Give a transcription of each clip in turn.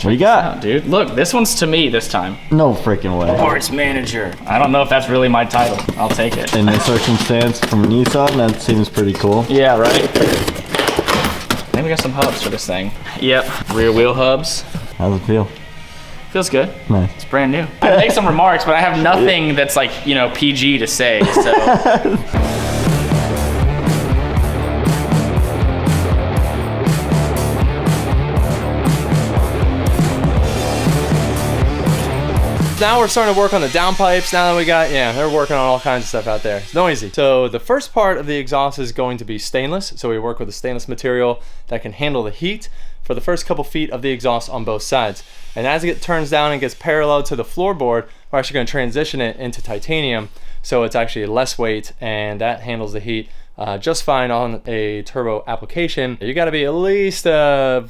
What do you got? Out, dude, look, this one's to me this time. No freaking way. Parts manager. I don't know if that's really my title. I'll take it. In this circumstance from Nissan, that seems pretty cool. Yeah, right? I think we got some hubs for this thing. Yep, rear wheel hubs. How's it feel? Feels good. Nice. It's brand new. I make some remarks, but I have nothing that's like, you know, PG to say, so. Now we're starting to work on the downpipes. Now that we got, they're working on all kinds of stuff out there. It's noisy. So the first part of the exhaust is going to be stainless. So we work with a stainless material that can handle the heat for the first couple feet of the exhaust on both sides. And as it turns down and gets parallel to the floorboard, we're actually going to transition it into titanium. So it's actually less weight and that handles the heat just fine on a turbo application. You got to be at least a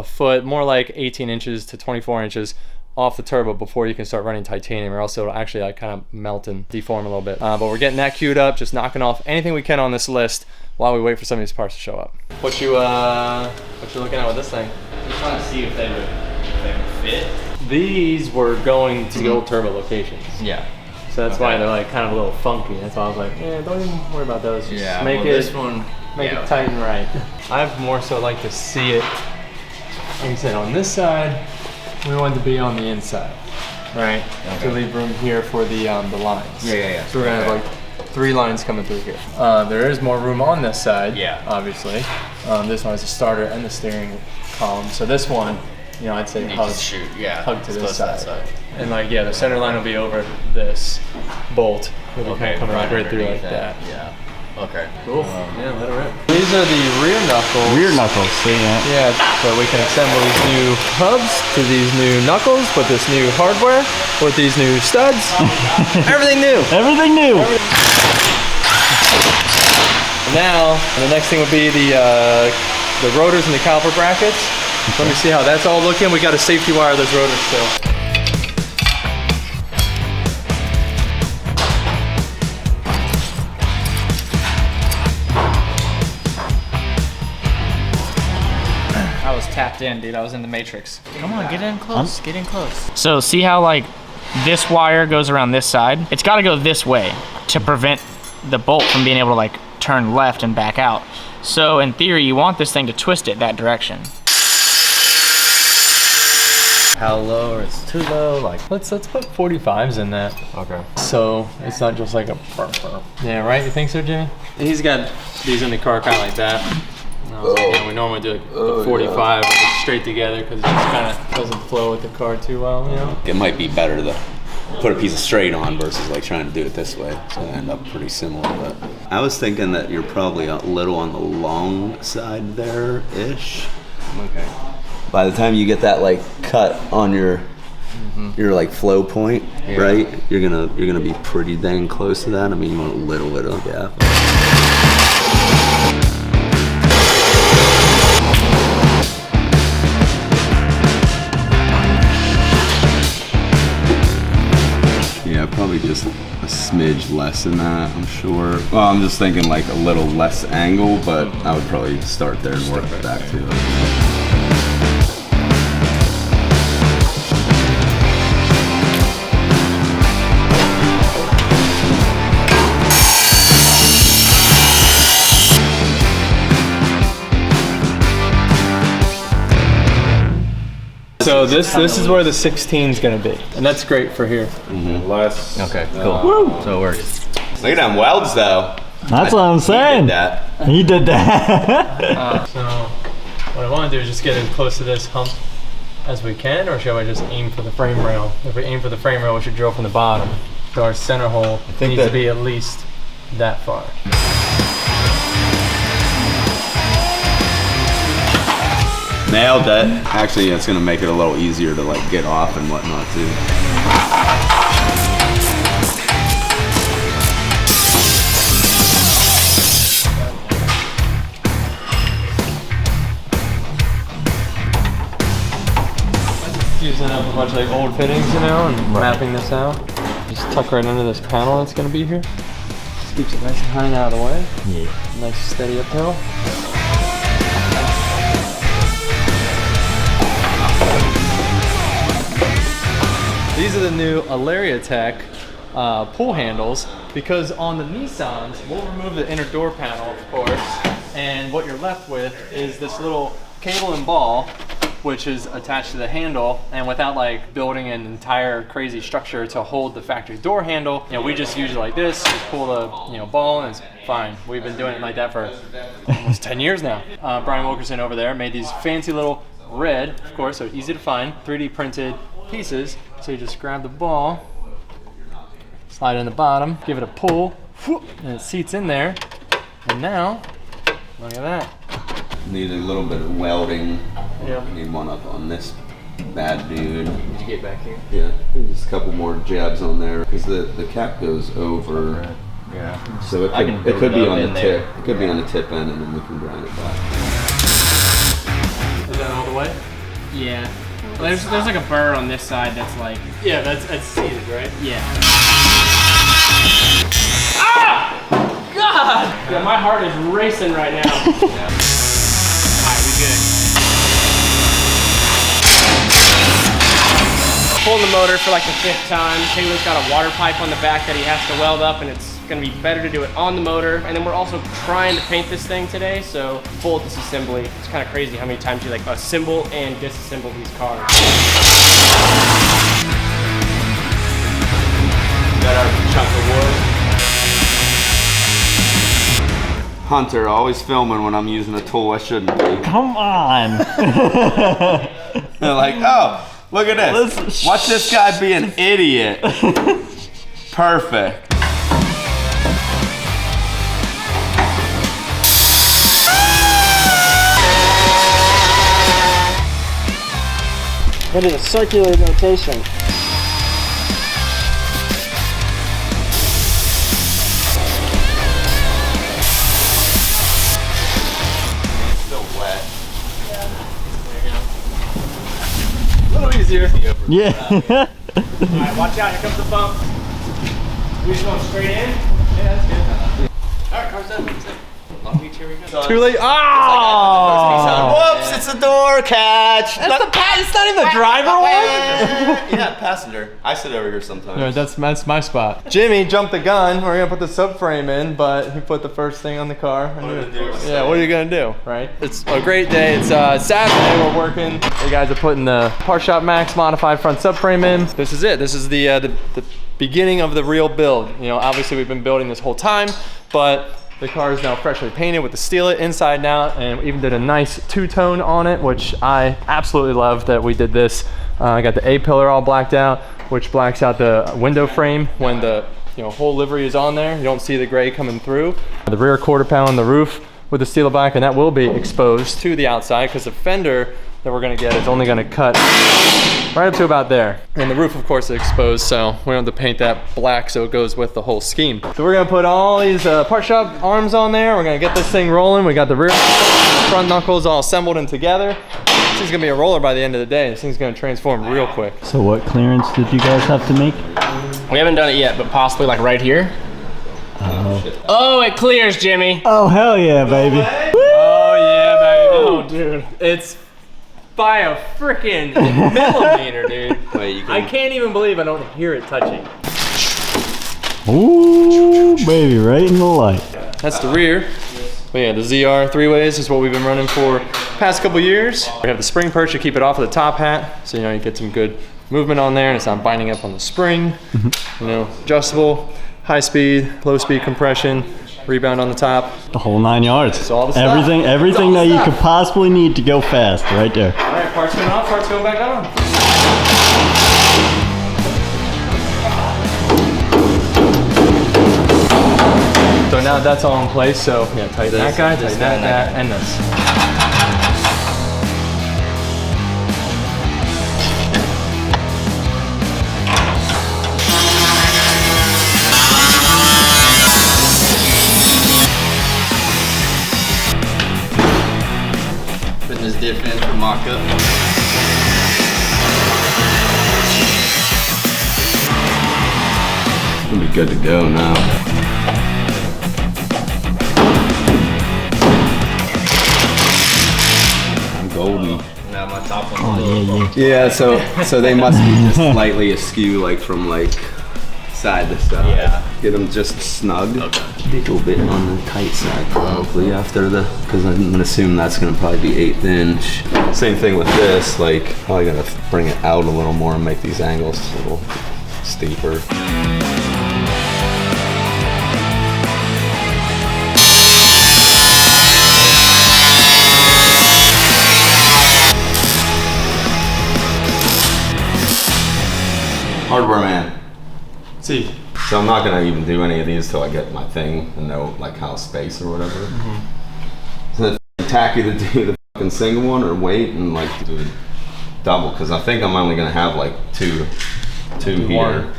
foot, more like 18 inches to 24 inches off the turbo before you can start running titanium, or else it'll actually like kind of melt and deform a little bit. But we're getting that queued up, just knocking off anything we can on this list while we wait for some of these parts to show up. What you looking at with this thing? Just trying to see if they would fit. These were going to the old turbo locations. Yeah. So that's why they're like kind of a little funky. That's why I was like, don't even worry about those. Just make it tight and right. I'd more so like to see it, like I said, on this side. We want it to be on the inside, right? Okay. To leave room here for the lines. Yeah. So we're gonna have like 3 lines coming through here. There is more room on this side. Yeah. Obviously, this one has a starter and the steering column. So this one, I'd say hug to this side. And like the center line will be over this bolt. It'll be kind of coming right through like that. Yeah. Okay. Cool. Let it rip. These are the rear knuckles. Rear knuckles, see that? Yeah, so we can assemble these new hubs to these new knuckles with this new hardware, with these new studs. Everything new. Everything new. Now, the next thing would be the rotors and the caliper brackets. Let me see how that's all looking. We got to safety wire those rotors still. Tapped in, dude. I was in the matrix. Come on, get in close. Get in close. So see how like this wire goes around this side? It's got to go this way to prevent the bolt from being able to like turn left and back out. So in theory, you want this thing to twist it that direction. How low, or it's too low? Like let's put 45s in that. Okay. So it's not just like a burr. Yeah, right. You think so, Jimmy? He's got these in the car kind of like that. We normally do like the 45 straight together because it just kind of doesn't flow with the car too well, It might be better to put a piece of straight on versus like trying to do it this way. So they end up pretty similar. But I was thinking that you're probably a little on the long side there-ish. Okay. By the time you get that like cut on your like flow point, right? You're gonna be pretty dang close to that. I mean, you want a little bit of gap. Probably just a smidge less than that, I'm sure. Well, I'm just thinking like a little less angle, but I would probably start there and work back to it. So this is where the 16 is gonna be, and that's great for here. Less. Okay, cool. Woo. So it works. Look at them welds, though. That's what I'm saying. He did that. So what I want to do is just get as close to this hump as we can, or should I just aim for the frame rail? If we aim for the frame rail, we should drill from the bottom. So our center hole needs to be at least that far. Nailed it. Actually, it's gonna make it a little easier to like get off and whatnot too. Using up a bunch of like old fittings, and mapping this out. Just tuck right under this panel that's gonna be here. Just keeps it nice and high and out of the way. Yeah. Nice steady uphill. these are the new Alaria Tech pull handles, because on the Nissans, we'll remove the inner door panel, of course, and what you're left with is this little cable and ball, which is attached to the handle, and without like building an entire crazy structure to hold the factory door handle, you know, we just use it like this, just pull the, you know, ball, and it's fine. We've been doing it like that for almost 10 years now. Brian Wilkerson over there made these fancy little red, of course, so easy to find, 3D printed pieces. So you just grab the ball, slide it in the bottom, give it a pull, and it seats in there. And now, look at that. Need a little bit of welding. Yeah. Need one up on this bad dude. Did you get back here? Yeah, just a couple more jabs on there because the cap goes over. Yeah. So it could be on the tip. It could be on the tip end, and then we can grind it back. Is that all the way? Yeah. Well, there's like a burr on this side that's like. Yeah, that's seated, right? Yeah. Ah! God! Yeah, my heart is racing right now. Alright, we good. Pulling the motor for like the 5th time. Taylor's got a water pipe on the back that he has to weld up, and it's gonna be better to do it on the motor. And then we're also trying to paint this thing today, so full disassembly. It's kind of crazy how many times you like assemble and disassemble these cars. Got our chunk of wood. Hunter, always filming when I'm using a tool I shouldn't be. Come on. They're like, oh, look at this. Watch this guy be an idiot. Perfect. What is a circular rotation? A little easier. Yeah. Alright, watch out, here comes the bump. We just going straight in? Yeah, that's good. Alright, car's done. That's it. Long Beach, here we go. Too late. Oh! Whoops, it's a door catch. It's not even the driver one? Yeah, passenger. I sit over here sometimes. Yeah, that's my spot. Jimmy jumped the gun. We're gonna put the subframe in, but he put the first thing on the car. Yeah, what are you gonna do, right? It's a great day. It's Saturday. We're working. You guys are putting the Part Shop Max modified front subframe in. This is it. This is the beginning of the real build. You know, obviously we've been building this whole time, but the car is now freshly painted with the Steelite inside and out, and we even did a nice two-tone on it, which I absolutely love that we did this. I got the A-pillar all blacked out, which blacks out the window frame when the whole livery is on there. You don't see the gray coming through. The rear quarter panel on the roof with the steel black, and that will be exposed to the outside because the fender that we're gonna get is only gonna cut right up to about there. And the roof, of course, is exposed, so we don't have to paint that black so it goes with the whole scheme. So we're gonna put all these Part Shop arms on there. We're gonna get this thing rolling. We got the rear and front knuckles all assembled in together. This thing's gonna be a roller by the end of the day. This thing's gonna transform real quick. So what clearance did you guys have to make? We haven't done it yet, but possibly like right here. Oh, it clears, Jimmy. Oh, hell yeah, baby. Oh yeah, baby. Oh, dude. It's by a freaking millimeter, dude. Wait, I can't even believe I don't hear it touching. Ooh, baby, right in the light. That's the rear. But yeah, the ZR 3-ways is what we've been running for past couple years. We have the spring perch to keep it off of the top hat, so you get some good movement on there and it's not binding up on the spring. Adjustable, high speed, low speed compression, rebound on the top. The whole 9 yards. It's all the stuff. Everything that you could possibly need to go fast, right there. All right, parts going off, parts going back on. So now that's all in place, so tighten that guy, tighten that, and this. Putting this diff in for mock-up. We'll be good to go now. I'm golden. Now my top top one. Oh, yeah. Yeah, so they must be just slightly askew, like from like side to side. Yeah. Get them just snug. Okay. A little bit on the tight side probably after the, because I'm gonna assume that's gonna probably be 1/8 inch. Same thing with this, like probably gonna bring it out a little more and make these angles a little steeper. Hardware man. See. So I'm not gonna even do any of these till I get my thing and know like how space or whatever. Mm-hmm. So it's tacky to do the fucking single one or wait and like do a double, because I think I'm only gonna have like two here.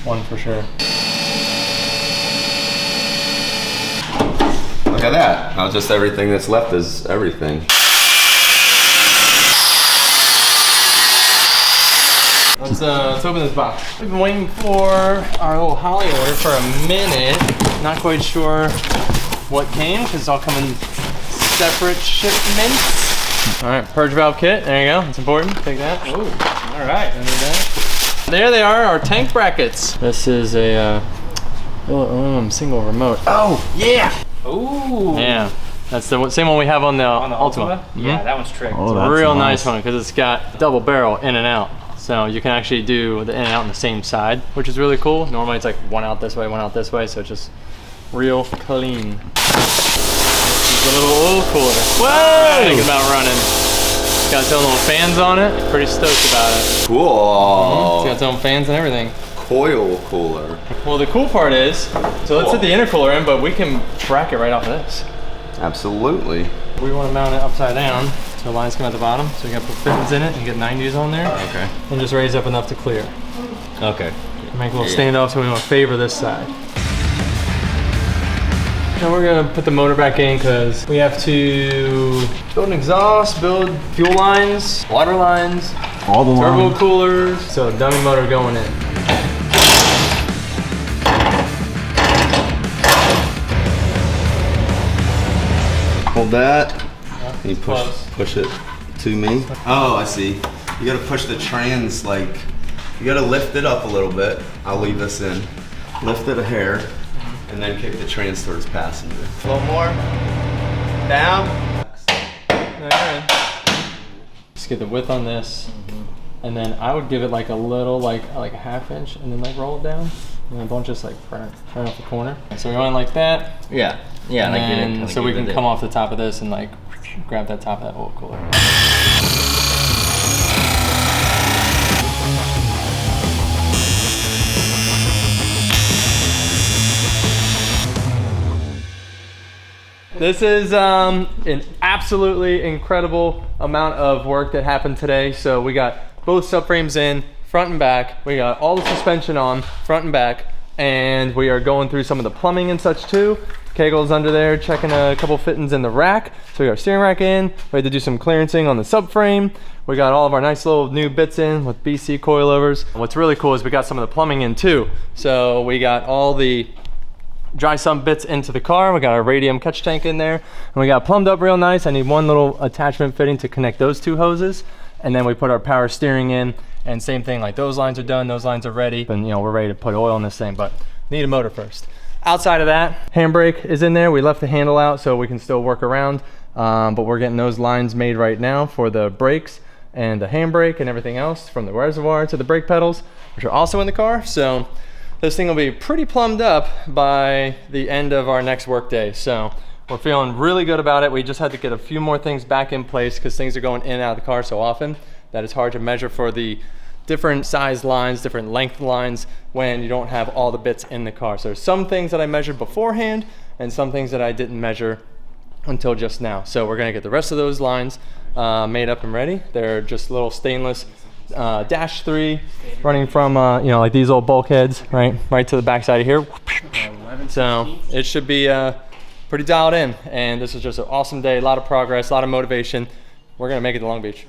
One for sure. Look at that. Now just everything that's left is everything. Let's open this box. We've been waiting for our little Holly order for a minute. Not quite sure what came because it's all coming separate shipments. All right, purge valve kit. There you go. It's important. Take that. Oh, all right. There they are, our tank brackets. This is a aluminum single remote. Oh yeah. Ooh. Yeah. That's the same one we have on the Ultima. Yeah, that one's tricked. Oh, It's a that's real nice. nice one because it's got double barrel in and out. So you can actually do the in and out on the same side, which is really cool. Normally it's like one out this way, one out this way, so it's just real clean. This is a little oil cooler. Whoa! Thinking about running. It's got its own little fans on it. Pretty stoked about it. Cool. It's got its own fans and everything. Coil cooler. Well, the cool part is, so let's put the intercooler in, but we can bracket right off of this. Absolutely. We want to mount it upside down so the lines come at the bottom. So we got to put fittings in it and get 90s on there. Okay. And just raise up enough to clear. Okay. Make a little standoff, so we want to favor this side. Now we're gonna put the motor back in because we have to build an exhaust, build fuel lines, water lines, All the turbo lines. coolers. So dummy motor going in. Hold that. Can you close. push it to me? Oh, I see. You gotta push the trans, like, you gotta lift it up a little bit. I'll leave this in. Lift it a hair, and then kick the trans towards passenger. A little more. Down. There. Just get the width on this, and then I would give it like a little, like a ½ inch, and then like roll it down, and then don't just like turn off the corner. So we want it like that. Yeah. Yeah, And like you then, did. so we can come off the top of this and like grab that top of that oil cooler. This is an absolutely incredible amount of work that happened today. So we got both subframes in, front and back. We got all the suspension on, front and back. And we are going through some of the plumbing and such too. Kegel's under there checking a couple fittings in the rack. So we got our steering rack in. We had to do some clearancing on the subframe. We got all of our nice little new bits in with BC coilovers. What's really cool is we got some of the plumbing in too. So we got all the dry sump bits into the car. We got our radium catch tank in there. And we got plumbed up real nice. I need one little attachment fitting to connect those two hoses. And then we put our power steering in. And same thing, like those lines are done, those lines are ready. And you know, we're ready to put oil in this thing, but need a motor first. Outside of that, handbrake is in there. We left the handle out so we can still work around, but we're getting those lines made right now for the brakes and the handbrake and everything else, from the reservoir to the brake pedals, which are also in the car. So this thing will be pretty plumbed up by the end of our next work day. So we're feeling really good about it. We just had to get a few more things back in place because things are going in and out of the car so often that it's hard to measure for the different size lines, different length lines when you don't have all the bits in the car. So there's some things that I measured beforehand and some things that I didn't measure until just now. So we're gonna get the rest of those lines made up and ready. They're just little stainless dash 3 running from you know, like these old bulkheads right to the back side of here. So it should be pretty dialed in, and this is just an awesome day, a lot of progress, a lot of motivation. We're gonna make it to Long Beach.